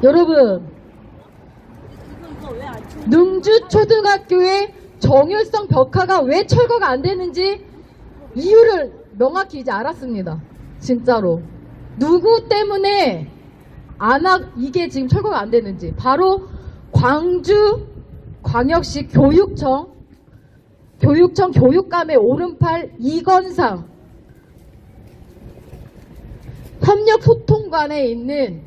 여러분, 능주초등학교의 정율성 벽화가 왜 철거가 안 되는지 이유를 명확히 이제 알았습니다. 진짜로. 누구 때문에 이게 지금 철거가 안 되는지. 바로 광주광역시 교육청 교육감의 오른팔 이건상 협력소통관에 있는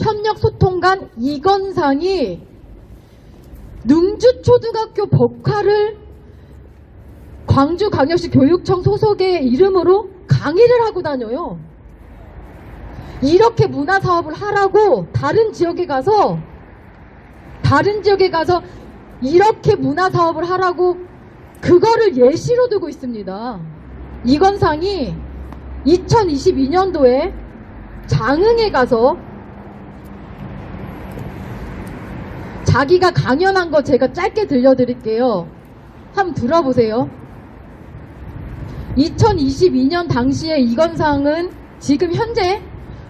협력소통관 이건상이 능주초등학교 벽화를 광주광역시 교육청 소속의 이름으로 강의를 하고 다녀요. 이렇게 문화사업을 하라고 다른 지역에 가서 이렇게 문화사업을 하라고 그거를 예시로 두고 있습니다. 이건상이 2022년도에 장흥에 가서 자기가 강연한 거 제가 짧게 들려드릴게요. 한번 들어보세요. 2022년 당시에 이건상은 지금 현재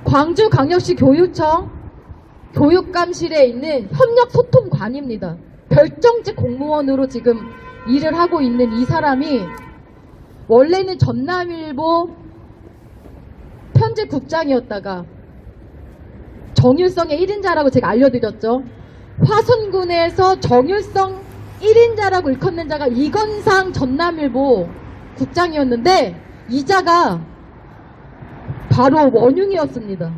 광주광역시 교육청 교육감실에 있는 협력소통관입니다. 별정직 공무원으로 지금 일을 하고 있는 이 사람이 원래는 전남일보 편집국장이었다가 정율성의 1인자라고 제가 알려드렸죠. 화순군에서 정율성 1인자라고 일컫는 자가 이건상 전남일보 국장이었는데 이 자가 바로 원흉이었습니다.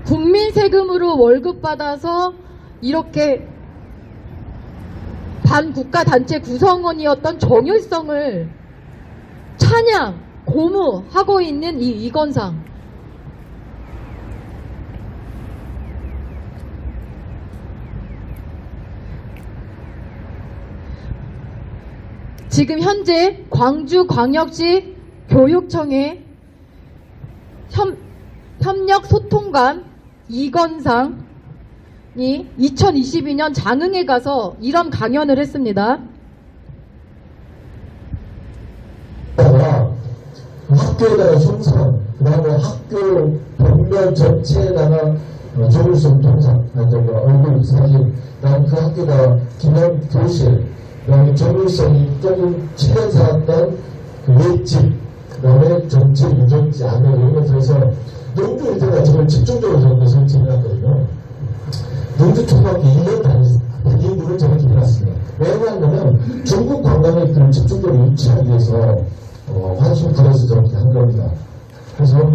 국민 세금으로 월급 받아서 이렇게 반국가단체 구성원이었던 정율성을 찬양, 고무하고 있는 이 이건상. 지금 현재 광주광역시 교육청의 협력소통관 이건상이 2022년 장흥에 가서 이런 강연을 했습니다. 학교에다가 형성, 그 다음에 학교 벽면 전체에다가 정율성 동상, 얼굴 사진, 그 다음에 그 학교가 기념 교실, 그 다음에 정율성이 조금 최근 살았던 그 웨집, 그 다음에 정치, 유정치, 안면 이런 거 들어서 농주 이제가 저걸 집중적으로 저렇게 설치해놨거든요. 농주 초등학교 1년 다닌 분을 저렇게 해놨습니다. 왜냐하면 중국 관광객들을 집중적으로 유치하기 위해서 환승군에서 저렇게 한 겁니다. 그래서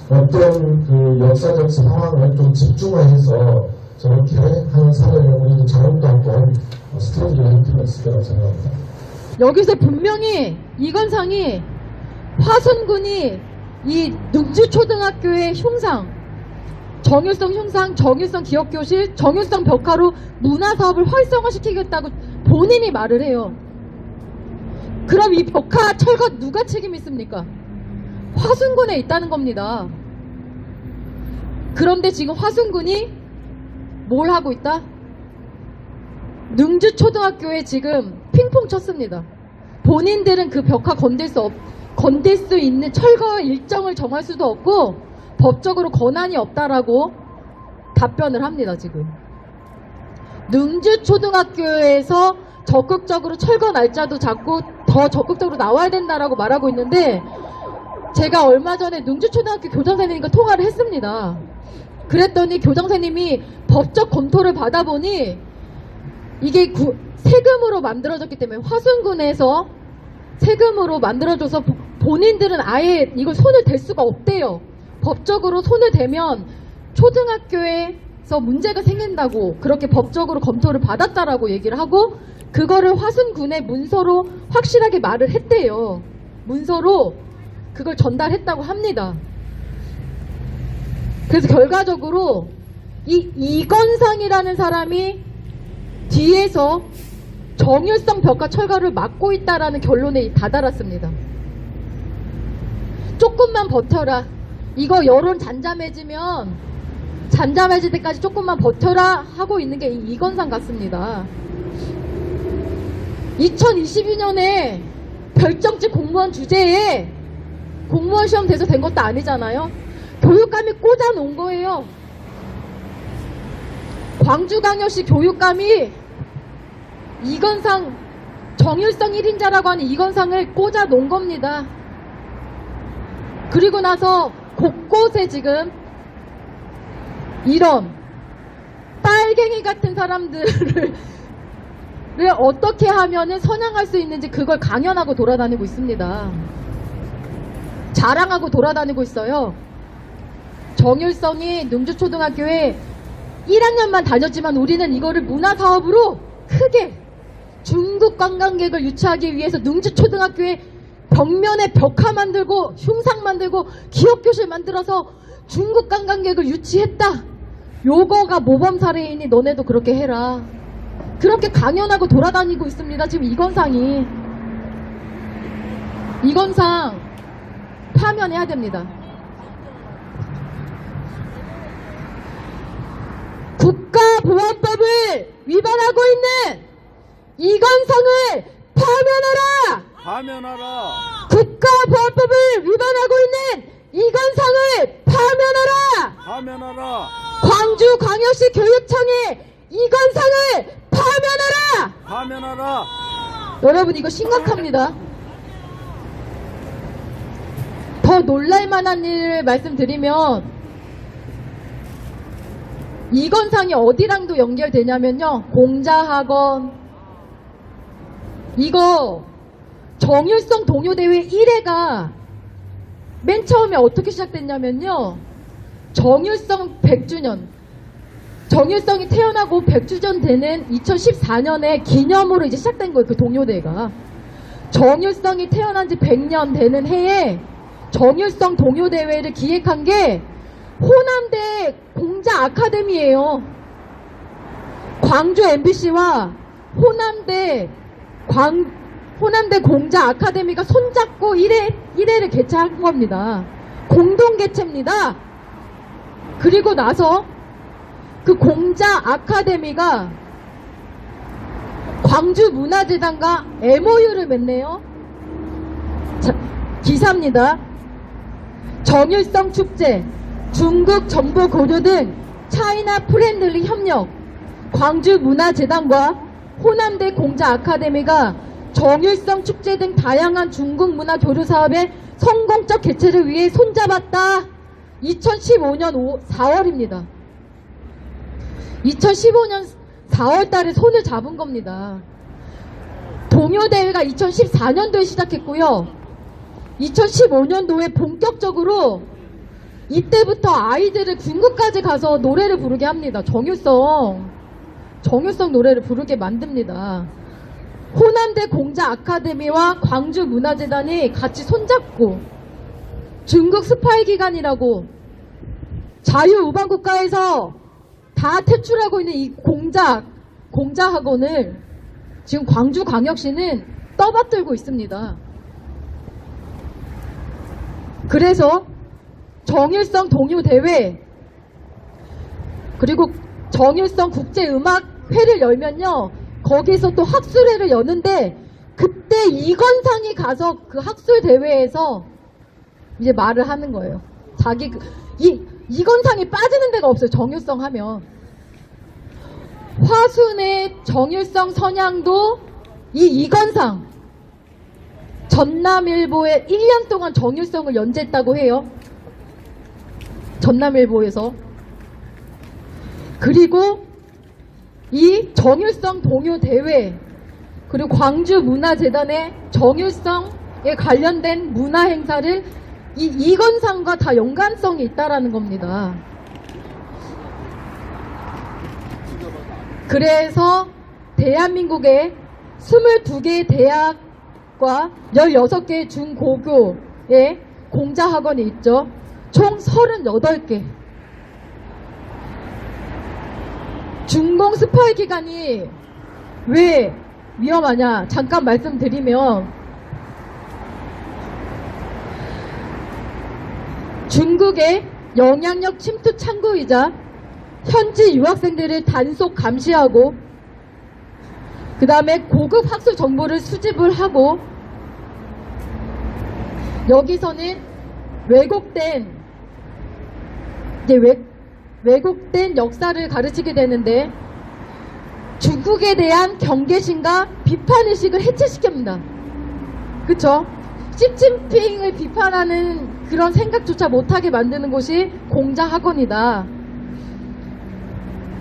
어떤 그 역사적 상황을 좀 집중화해서 저렇게 하는 사례를 우리도 자문도 한번 스테이지를 할 필요가 있을 거라고 생각합니다. 여기서 분명히 이건상이 화순군이 이 능주초등학교의 흉상, 정율성 흉상, 정율성 기억교실, 정율성 벽화로 문화사업을 활성화시키겠다고 본인이 말을 해요. 그럼 이 벽화 철거 누가 책임 있습니까? 화순군에 있다는 겁니다. 그런데 지금 화순군이 뭘 하고 있다? 능주초등학교에 지금 핑퐁 쳤습니다. 본인들은 그 벽화 건들 수 있는 철거 일정을 정할 수도 없고 법적으로 권한이 없다라고 답변을 합니다. 지금 능주초등학교에서 적극적으로 철거 날짜도 잡고 더 적극적으로 나와야 된다라고 말하고 있는데 제가 얼마 전에 능주초등학교 교장선생님과 통화를 했습니다. 그랬더니 교장선생님이 법적 검토를 받아보니 이게 세금으로 만들어졌기 때문에 화순군에서 세금으로 만들어줘서 본인들은 아예 이걸 손을 댈 수가 없대요. 법적으로 손을 대면 초등학교에서 문제가 생긴다고 그렇게 법적으로 검토를 받았다라고 얘기를 하고 그거를 화순군의 문서로 확실하게 말을 했대요. 문서로 그걸 전달했다고 합니다. 그래서 결과적으로 이 이건상이라는 사람이 뒤에서 정율성 벽화 철거를 막고 있다라는 결론에 다다랐습니다. 조금만 버텨라. 이거 여론 잔잠해질 때까지 조금만 버텨라 하고 있는 게 이건상 같습니다. 2022년에 결정지 공무원 주제에 공무원 시험 돼서 된 것도 아니잖아요. 교육감이 꽂아놓은 거예요. 광주광역시 교육감이 이건상 정일성 1인자라고 하는 이건상을 꽂아놓은 겁니다. 그리고 나서 곳곳에 지금 이런 빨갱이 같은 사람들을 어떻게 하면은 선양할 수 있는지 그걸 강연하고 돌아다니고 있습니다. 자랑하고 돌아다니고 있어요. 정일성이 능주초등학교에 1학년만 다녔지만 우리는 이거를 문화사업으로 크게 중국 관광객을 유치하기 위해서 능주초등학교에 벽면에 벽화 만들고 흉상 만들고 기억교실 만들어서 중국 관광객을 유치했다. 요거가 모범 사례이니 너네도 그렇게 해라. 그렇게 강연하고 돌아다니고 있습니다. 지금 이건상이. 이건상 파면해야 됩니다. 국가보안법을 위반하고 있는 이건상을 파면하라! 파면하라! 국가보안법을 위반하고 있는 이건상을 파면하라! 파면하라! 광주광역시 교육청에 이건상을 파면하라! 파면하라! 여러분 이거 심각합니다. 더 놀랄만한 일을 말씀드리면 이건상이 어디랑도 연결되냐면요. 공자학원 이거 정일성 동요대회 1회가 맨 처음에 어떻게 시작됐냐면요. 정일성 100주년 정일성이 태어나고 100주년 되는 2014년에 기념으로 이제 시작된 거예요. 그 동요대회가. 정일성이 태어난 지 100년 되는 해에 정일성 동요대회를 기획한 게 호남대 공자 아카데미예요. 광주 MBC와 호남대 공자 아카데미가 손잡고 1회를 개최한 겁니다. 공동 개최입니다. 그리고 나서 그 공자 아카데미가 광주문화재단과 MOU를 맺네요. 자, 기사입니다. 정일성 축제, 중국 정보 고려 등 차이나 프렌들리 협력, 광주문화재단과 호남대 공자 아카데미가 정일성 축제 등 다양한 중국 문화 교류 사업의 성공적 개최를 위해 손잡았다. 2015년 4월입니다. 2015년 4월 달에 손을 잡은 겁니다. 동요대회가 2014년도에 시작했고요. 2015년도에 본격적으로 이때부터 아이들을 중국까지 가서 노래를 부르게 합니다. 정일성 노래를 부르게 만듭니다. 호남대 공자 아카데미와 광주문화재단이 같이 손잡고 중국 스파이 기관이라고 자유우방국가에서 다 퇴출하고 있는 이 공자 학원을 지금 광주광역시는 떠받들고 있습니다. 그래서 정일성 동요대회 그리고 정일성 국제음악회를 열면요. 거기서 또 학술회를 여는데 그때 이건상이 가서 그 학술대회에서 이제 말을 하는 거예요. 이건상이 빠지는 데가 없어요. 정일성 하면. 화순의 정일성 선양도 이건상 전남일보에 1년 동안 정일성을 연재했다고 해요. 전남일보에서. 그리고 이 정일성 동요대회 그리고 광주문화재단의 정일성에 관련된 문화행사를 이건상과 다 연관성이 있다라는 겁니다. 그래서 대한민국의 22개의 대학과 16개의 중고교의 공자학원이 있죠. 총 38개. 중공 스파이 기관이 왜 위험하냐 잠깐 말씀드리면 중국의 영향력 침투 창구이자 현지 유학생들을 단속 감시하고 그 다음에 고급 학술 정보를 수집을 하고 여기서는 왜곡된 역사를 가르치게 되는데 중국에 대한 경계심과 비판의식을 해체시킵니다. 그쵸? 시진핑을 비판하는 그런 생각조차 못하게 만드는 곳이 공자학원이다.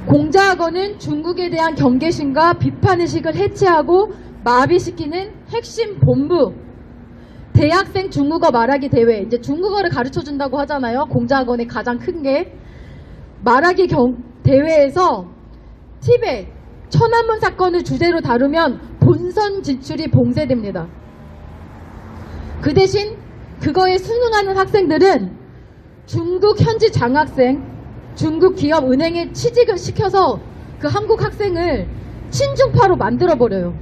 공자학원은 중국에 대한 경계심과 비판의식을 해체하고 마비시키는 핵심 본부. 대학생 중국어 말하기 대회. 이제 중국어를 가르쳐 준다고 하잖아요. 공자학원의 가장 큰 게. 말하기 대회에서 티베트, 천안문 사건을 주제로 다루면 본선 진출이 봉쇄됩니다. 그 대신 그거에 순응하는 학생들은 중국 현지 장학생, 중국 기업 은행에 취직을 시켜서 그 한국 학생을 친중파로 만들어버려요.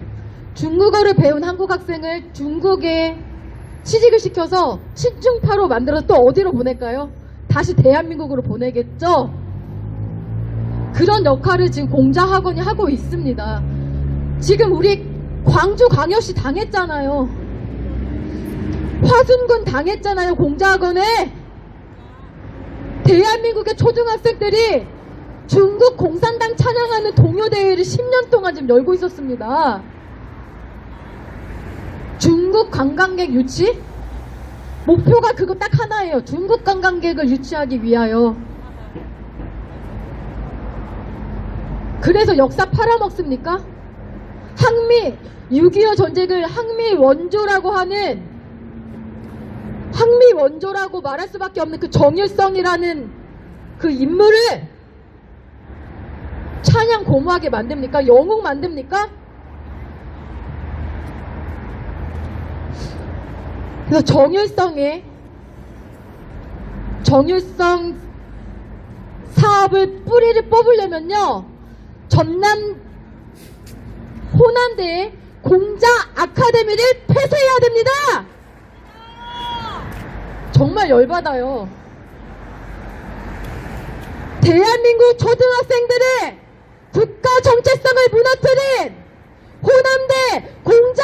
중국어를 배운 한국 학생을 중국에 취직을 시켜서 친중파로 만들어서 또 어디로 보낼까요? 다시 대한민국으로 보내겠죠? 그런 역할을 지금 공자학원이 하고 있습니다. 지금 우리 광주광역시 당했잖아요. 화순군 당했잖아요. 공자학원에. 대한민국의 초등학생들이 중국 공산당 찬양하는 동요대회를 10년 동안 지금 열고 있었습니다. 중국 관광객 유치? 목표가 그거 딱 하나예요. 중국 관광객을 유치하기 위하여. 그래서 역사 팔아먹습니까? 항미, 6.25 전쟁을 항미 원조라고 말할 수밖에 없는 그 정일성이라는 그 인물을 찬양 고무하게 만듭니까? 영웅 만듭니까? 그래서 정일성 사업을 뿌리를 뽑으려면요, 호남대의 공자 아카데미를 폐쇄해야 됩니다. 정말 열받아요. 대한민국 초등학생들의 국가 정체성을 무너뜨린 호남대 공자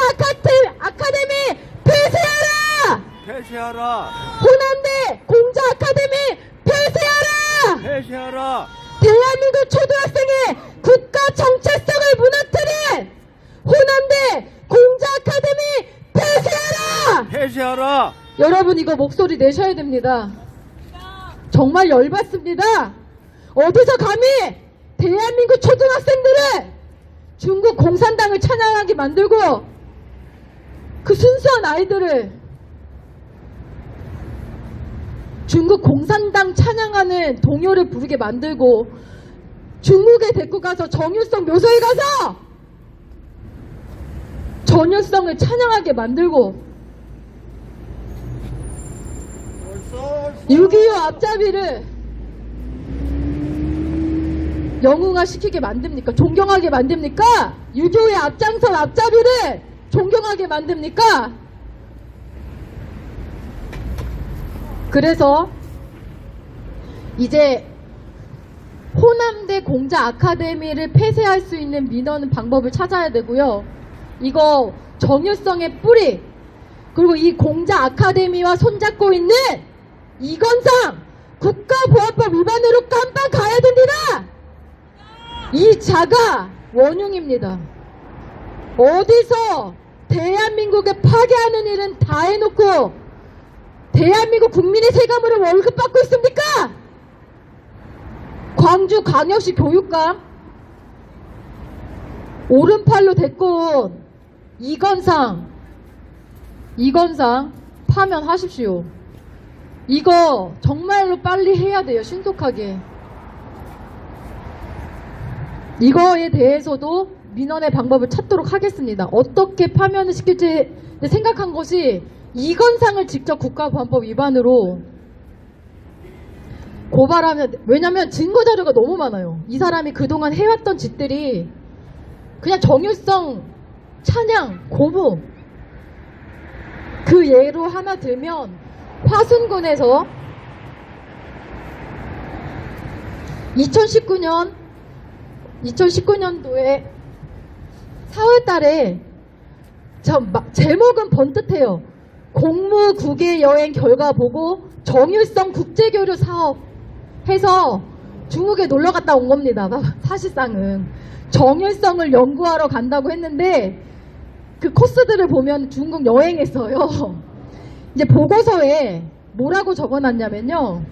아카데미 폐쇄하라! 폐쇄하라! 호남대 공자 아카데미 폐쇄하라! 폐쇄하라! 대한민국 초등학생의 국가 정체성을 무너뜨린 호남대 공자 아카데미 폐쇄하라! 폐쇄하라! 여러분 이거 목소리 내셔야 됩니다. 정말 열받습니다. 어디서 감히 대한민국 초등학생들을 중국 공산당을 찬양하게 만들고 그 순수한 아이들을 중국 공산당 찬양하는 동요를 부르게 만들고 중국에 데리고 가서 정일성 묘소에 가서 정일성을 찬양하게 만들고 6.25 앞잡이를 영웅화시키게 만듭니까? 존경하게 만듭니까? 6.25의 앞장선 앞잡이를 존경하게 만듭니까? 그래서 이제 호남대 공자 아카데미를 폐쇄할 수 있는 민원은 방법을 찾아야 되고요. 이거 정일성의 뿌리, 그리고 이 공자 아카데미와 손잡고 있는 이건상 국가보안법 위반으로 깜빡 가야 됩니다. 이 자가 원흉입니다. 어디서 대한민국을 파괴하는 일은 다 해놓고 대한민국 국민의 세금으로 월급 받고 있습니까? 광주광역시 교육감 오른팔로 데리고 온 이건상 파면하십시오. 이거 정말로 빨리 해야 돼요. 신속하게. 이거에 대해서도 민원의 방법을 찾도록 하겠습니다. 어떻게 파면을 시킬지 생각한 것이 이건상을 직접 국가보안법 위반으로 고발하면, 왜냐면 증거자료가 너무 많아요. 이 사람이 그동안 해왔던 짓들이 그냥 정일성 찬양 고무, 그 예로 하나 들면 화순군에서 2019년도에 4월 달에 제목은 번듯해요. 공무국외 여행 결과 보고 정율성 국제교류 사업 해서 중국에 놀러 갔다 온 겁니다. 사실상은 정율성을 연구하러 간다고 했는데 그 코스들을 보면 중국 여행했어요. 이제 보고서에 뭐라고 적어놨냐면요.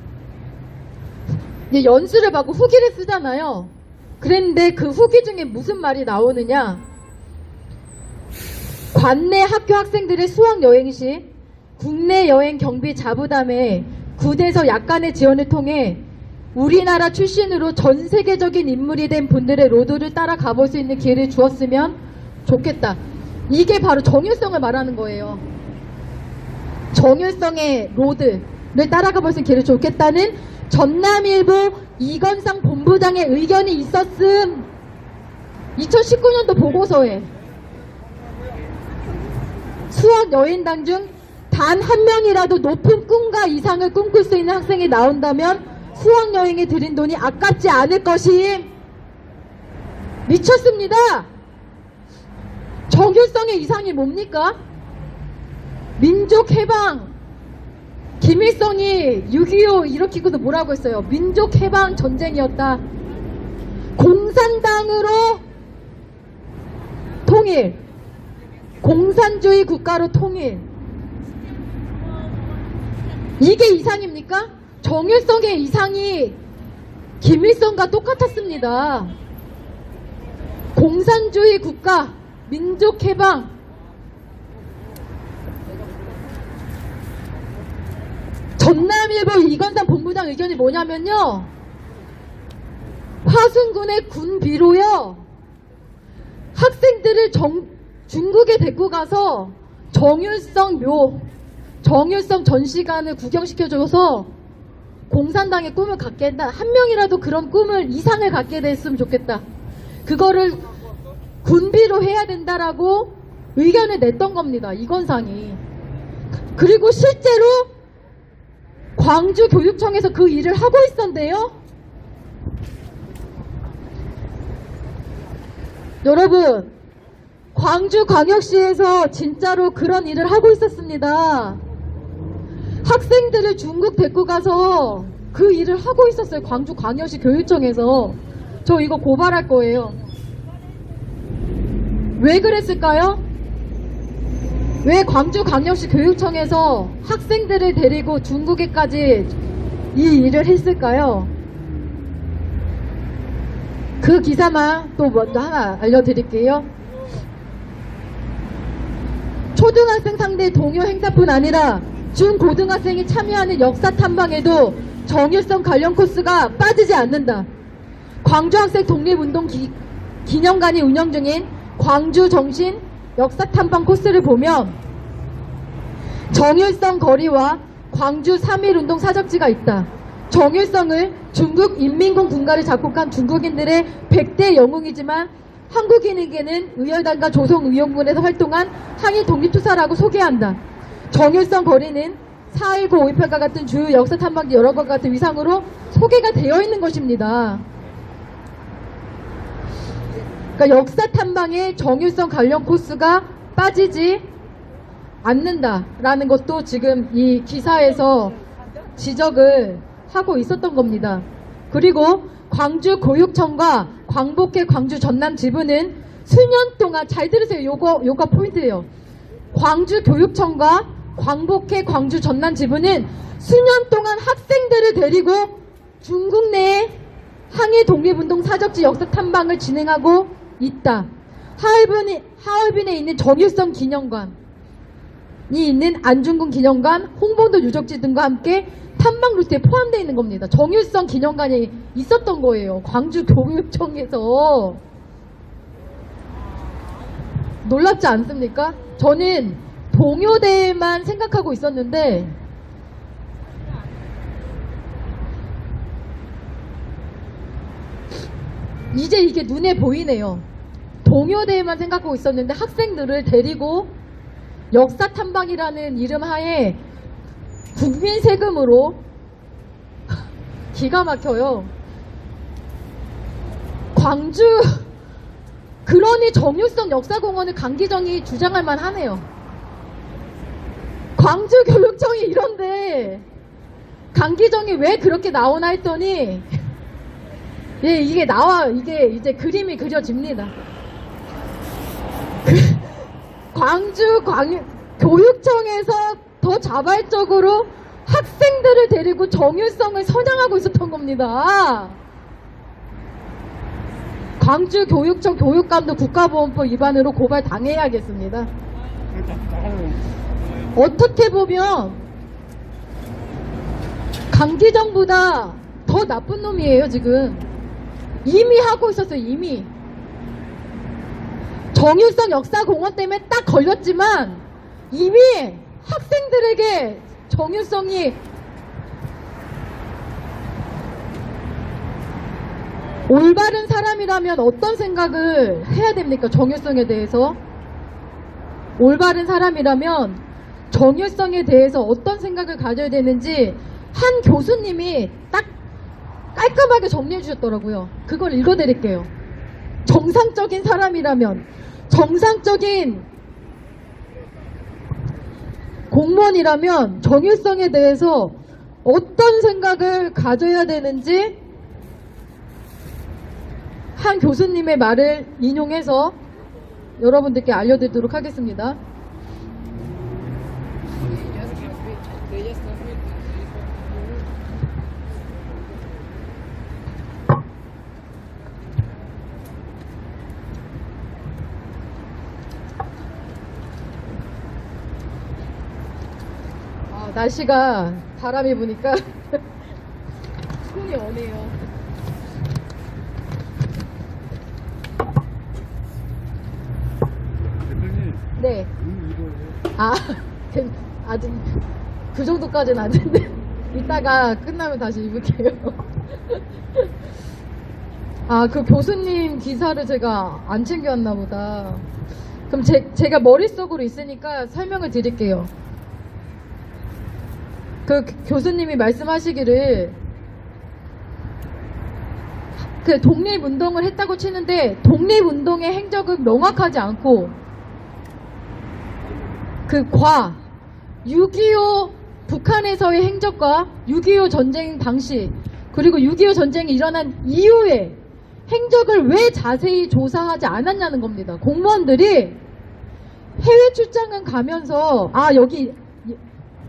이제 연수를 받고 후기를 쓰잖아요. 그랬는데 그 후기 중에 무슨 말이 나오느냐. 관내 학교 학생들의 수학 여행 시 국내 여행 경비 자부담에 군에서 약간의 지원을 통해 우리나라 출신으로 전 세계적인 인물이 된 분들의 로드를 따라가 볼 수 있는 기회를 주었으면 좋겠다. 이게 바로 정율성을 말하는 거예요. 정율성의 로드를 따라가 볼 수 있는 기회를 좋겠다는 전남일보 이건상 본부장의 의견이 있었음. 2019년도 보고서에 수학 여행단 중 단 한 명이라도 높은 꿈과 이상을 꿈꿀 수 있는 학생이 나온다면 수학 여행에 들인 돈이 아깝지 않을 것임. 미쳤습니다. 정율성의 이상이 뭡니까? 민족해방. 김일성이 6.25 일으키고도 뭐라고 했어요? 민족해방 전쟁이었다. 공산당으로 통일. 공산주의 국가로 통일. 이게 이상입니까? 정율성의 이상이 김일성과 똑같았습니다. 공산주의 국가, 민족해방. 전남일보 이건상 본부장 의견이 뭐냐면요. 화순군의 군비로요. 학생들을 중국에 데리고 가서 정율성 전시관을 구경시켜줘서 공산당의 꿈을 갖게 한다. 한 명이라도 그런 꿈을, 이상을 갖게 됐으면 좋겠다. 그거를 군비로 해야 된다라고 의견을 냈던 겁니다. 이건상이. 그리고 실제로 광주교육청에서 그 일을 하고 있었는데요. 여러분, 광주광역시에서 진짜로 그런 일을 하고 있었습니다. 학생들을 중국 데리고 가서 그 일을 하고 있었어요. 광주광역시 교육청에서. 저 이거 고발할 거예요. 왜 그랬을까요? 왜 광주광역시 교육청에서 학생들을 데리고 중국에까지 이 일을 했을까요? 그 기사만 또 먼저 하나 알려드릴게요. 초등학생 상대 동요 행사뿐 아니라 중고등학생이 참여하는 역사 탐방에도 정율성 관련 코스가 빠지지 않는다. 광주학생 독립운동 기념관이 운영 중인 광주정신 역사 탐방 코스를 보면 정율성 거리와 광주 3.1운동 사적지가 있다. 정율성을 중국 인민군 군가를 작곡한 중국인들의 100대 영웅이지만 한국인에게는 의열단과 조선의용군에서 활동한 항일 독립투사라고 소개한다. 정율성 거리는 4.19 5.18과 같은 주요 역사 탐방지 여러 것 같은 위상으로 소개가 되어 있는 것입니다. 그러니까 역사 탐방에 정율성 관련 코스가 빠지지 않는다라는 것도 지금 이 기사에서 지적을 하고 있었던 겁니다. 그리고 광주교육청과 광복회 광주 전남 지부는 수년 동안, 잘 들으세요. 요거 포인트예요. 광주교육청과 광복회 광주 전남 지부는 수년 동안 학생들을 데리고 중국 내에 항일 독립운동 사적지 역사 탐방을 진행하고 있다. 하얼빈에 있는 정율성 기념관이 있는 안중근 기념관, 홍범도 유적지 등과 함께 탐방 루트에 포함되어 있는 겁니다. 정율성 기념관이 있었던 거예요. 광주교육청에서. 놀랍지 않습니까? 저는 동요대만 생각하고 있었는데 이제 이게 눈에 보이네요. 동요대만 생각하고 있었는데 학생들을 데리고 역사 탐방이라는 이름 하에 국민 세금으로 기가 막혀요. 그러니 정유성 역사공원을 강기정이 주장할 만하네요. 광주교육청이 이런데 강기정이 왜 그렇게 나오나 했더니 예, 이게 이제 그림이 그려집니다. 교육청에서 더 자발적으로 학생들을 데리고 정유성을 선양하고 있었던 겁니다. 광주교육청 교육감도 국가보안법 위반으로 고발 당해야겠습니다. 어떻게 보면 강기정보다 더 나쁜 놈이에요. 지금 이미 하고 있었어요. 이미 정유성 역사공원 때문에 딱 걸렸지만 이미 학생들에게 정유성이 올바른 사람이라면 어떤 생각을 해야 됩니까? 정유성에 대해서 올바른 사람이라면 정유성에 대해서 어떤 생각을 가져야 되는지 한 교수님이 딱 깔끔하게 정리해 주셨더라고요. 그걸 읽어드릴게요. 정상적인 사람이라면, 정상적인 공무원이라면 정유성에 대해서 어떤 생각을 가져야 되는지 한 교수님의 말을 인용해서 여러분들께 알려드리도록 하겠습니다. 날씨가 바람이 부니까 손이 어네요. 대표님, 네. 이거예요. 아직 그 정도까지는 아닌데 이따가 끝나면 다시 입을게요. 그 교수님 기사를 제가 안 챙겨왔나 보다. 그럼 제가 머릿속으로 있으니까 설명을 드릴게요. 그 교수님이 말씀하시기를 그 독립운동을 했다고 치는데 독립운동의 행적은 명확하지 않고 6.25 북한에서의 행적과 6.25 전쟁 당시 그리고 6.25 전쟁이 일어난 이후에 행적을 왜 자세히 조사하지 않았냐는 겁니다. 공무원들이 해외 출장은 가면서 여기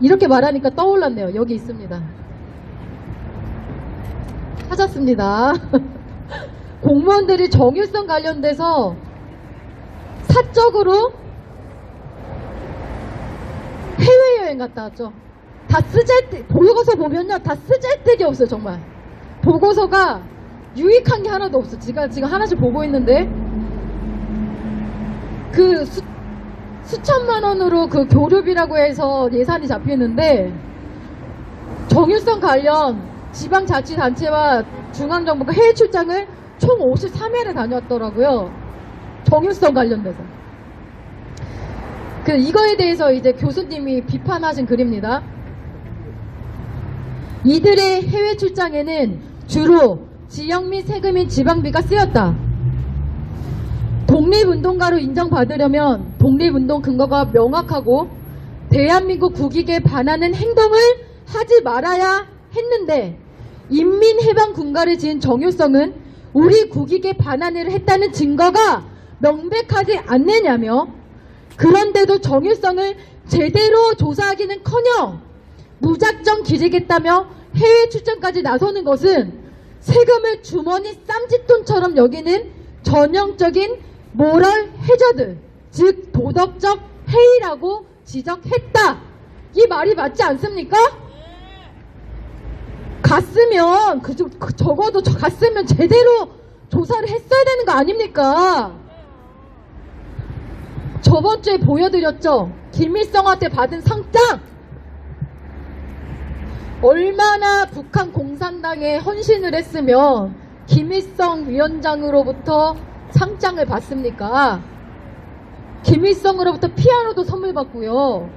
이렇게 말하니까 떠올랐네요. 여기 있습니다. 찾았습니다. 공무원들이 정유성 관련돼서 사적으로 해외여행 갔다 왔죠. 다 보고서 보면요. 다 쓰잘데기 없어요. 정말. 보고서가 유익한 게 하나도 없어. 제가 지금 하나씩 보고 있는데 그 수천만 원으로 그 교류비라고 해서 예산이 잡히는데 정유성 관련 지방자치단체와 중앙정부가 해외 출장을 총 53회를 다녔더라고요. 정유성 관련돼서. 이거에 대해서 이제 교수님이 비판하신 글입니다. 이들의 해외 출장에는 주로 지역 및 세금인 지방비가 쓰였다. 독립운동가로 인정받으려면 독립운동 근거가 명확하고 대한민국 국익에 반하는 행동을 하지 말아야 했는데 인민해방군가를 지은 정유성은 우리 국익에 반한 일을 했다는 증거가 명백하지 않느냐며 그런데도 정유성을 제대로 조사하기는커녕 무작정 기재겠다며 해외 출장까지 나서는 것은 세금을 주머니 쌈짓돈처럼 여기는 전형적인 모럴 해저드, 즉 도덕적 해이라고 지적했다. 이 말이 맞지 않습니까? 적어도 갔으면 제대로 조사를 했어야 되는 거 아닙니까? 저번 주에 보여드렸죠? 김일성한테 받은 상장! 얼마나 북한 공산당에 헌신을 했으면 김일성 위원장으로부터 상장을 받습니까? 김일성으로부터 피아노도 선물 받고요.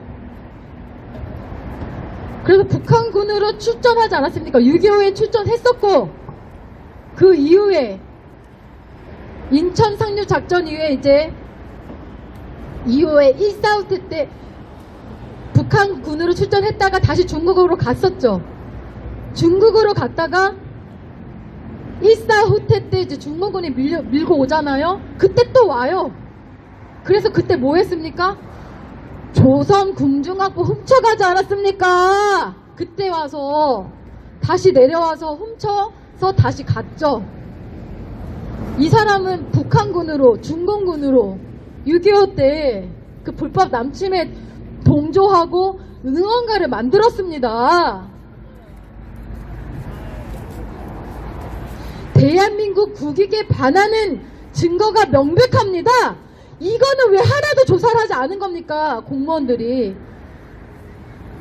그래서 북한군으로 출전하지 않았습니까? 6.25에 출전했었고 그 이후에 인천 상륙 작전 이후에 이제 이후에 1사후퇴 때 북한군으로 출전했다가 다시 중국으로 갔었죠. 중국으로 갔다가 1사후퇴 때 이제 중국군이 밀고 오잖아요. 그때 또 와요. 그래서 그때 뭐 했습니까? 조선 궁중학부 훔쳐가지 않았습니까? 그때 와서 다시 내려와서 훔쳐서 다시 갔죠. 이 사람은 북한군으로, 중공군으로 6.25 때 그 불법 남침에 동조하고 응원가를 만들었습니다. 대한민국 국익에 반하는 증거가 명백합니다. 이거는 왜 하나도 조사를 하지 않은 겁니까? 공무원들이.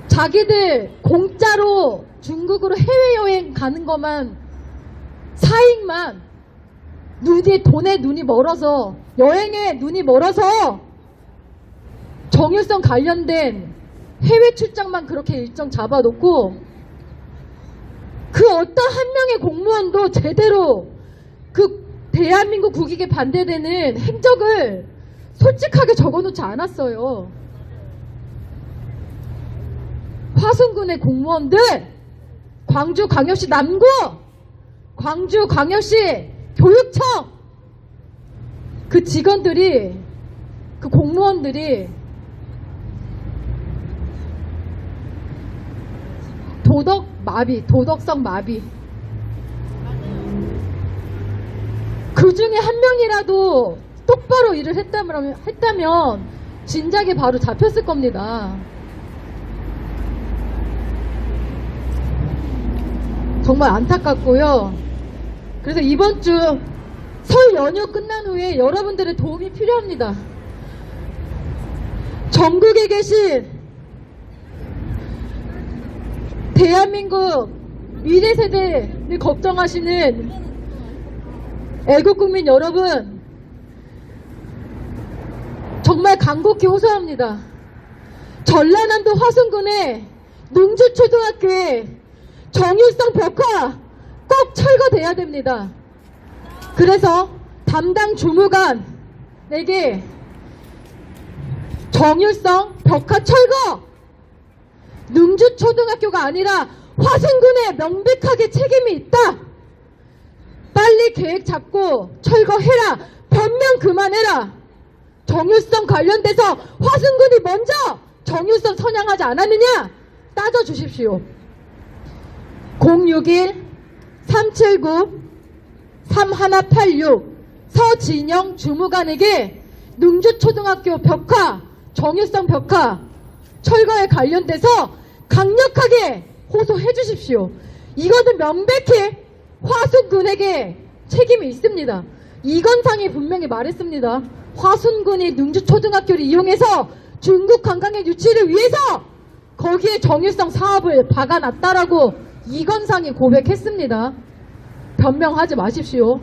자기들 공짜로 중국으로 해외여행 가는 것만, 사익만, 돈에 눈이 멀어서, 여행에 눈이 멀어서 정일성 관련된 해외 출장만 그렇게 일정 잡아놓고 그 어떤 한 명의 공무원도 제대로 그 대한민국 국익에 반대되는 행적을 솔직하게 적어놓지 않았어요. 화순군의 공무원들, 광주광역시 남구, 광주광역시 교육청 그 직원들이, 그 공무원들이 도덕성 마비. 그 중에 한 명이라도 똑바로 일을 했다면 진작에 바로 잡혔을 겁니다. 정말 안타깝고요. 그래서 이번 주 설 연휴 끝난 후에 여러분들의 도움이 필요합니다. 전국에 계신 대한민국 미래 세대를 걱정하시는 애국국민 여러분, 정말 간곡히 호소합니다. 전라남도 화순군의 능주초등학교에 정일성 벽화 꼭 철거돼야 됩니다. 그래서 담당 주무관에게 정일성 벽화 철거! 능주초등학교가 아니라 화순군에 명백하게 책임이 있다. 빨리 계획 잡고 철거해라. 변명 그만해라. 정일성 관련돼서 화순군이 먼저 정일성 선양하지 않았느냐? 따져주십시오. 061-379-3186 서진영 주무관에게 능주초등학교 벽화, 정일성 벽화 철거에 관련돼서 강력하게 호소해 주십시오. 이거는 명백히 화순군에게 책임이 있습니다. 이건상이 분명히 말했습니다. 화순군이 능주초등학교를 이용해서 중국 관광의 유치를 위해서 거기에 정일성 사업을 박아놨다라고 이건상이 고백했습니다. 변명하지 마십시오.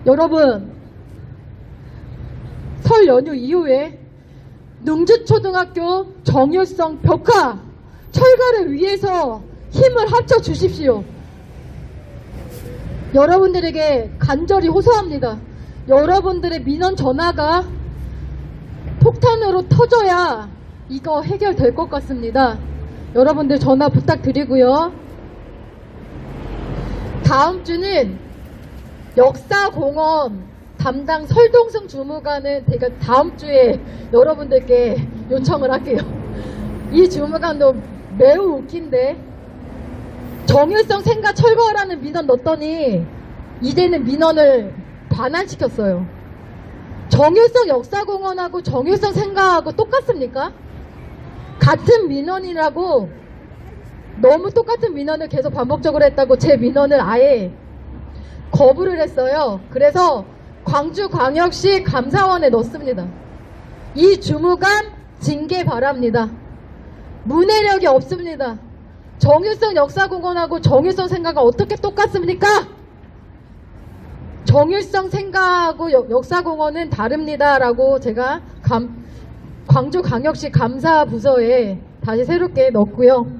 여러분, 설 연휴 이후에 능주초등학교 정일성 벽화 철거를 위해서 힘을 합쳐 주십시오. 여러분들에게 간절히 호소합니다. 여러분들의 민원 전화가 폭탄으로 터져야 이거 해결될 것 같습니다. 여러분들 전화 부탁드리고요. 다음 주는 역사공원 담당 설동승 주무관은 제가 다음 주에 여러분들께 요청을 할게요. 이 주무관도 매우 웃긴데, 정일성 생가 철거하라는 민원 넣었더니 이제는 민원을 반환시켰어요. 정일성 역사공원하고 정일성 생가하고 똑같습니까? 같은 민원이라고 너무 똑같은 민원을 계속 반복적으로 했다고 제 민원을 아예 거부를 했어요. 그래서 광주광역시 감사원에 넣습니다. 이 주무관 징계 바랍니다. 문해력이 없습니다. 정일성 역사공원하고 정일성 생가가 어떻게 똑같습니까? 정일성 생가하고 역사공원은 다릅니다라고 제가 광주광역시 감사부서에 다시 새롭게 넣었고요.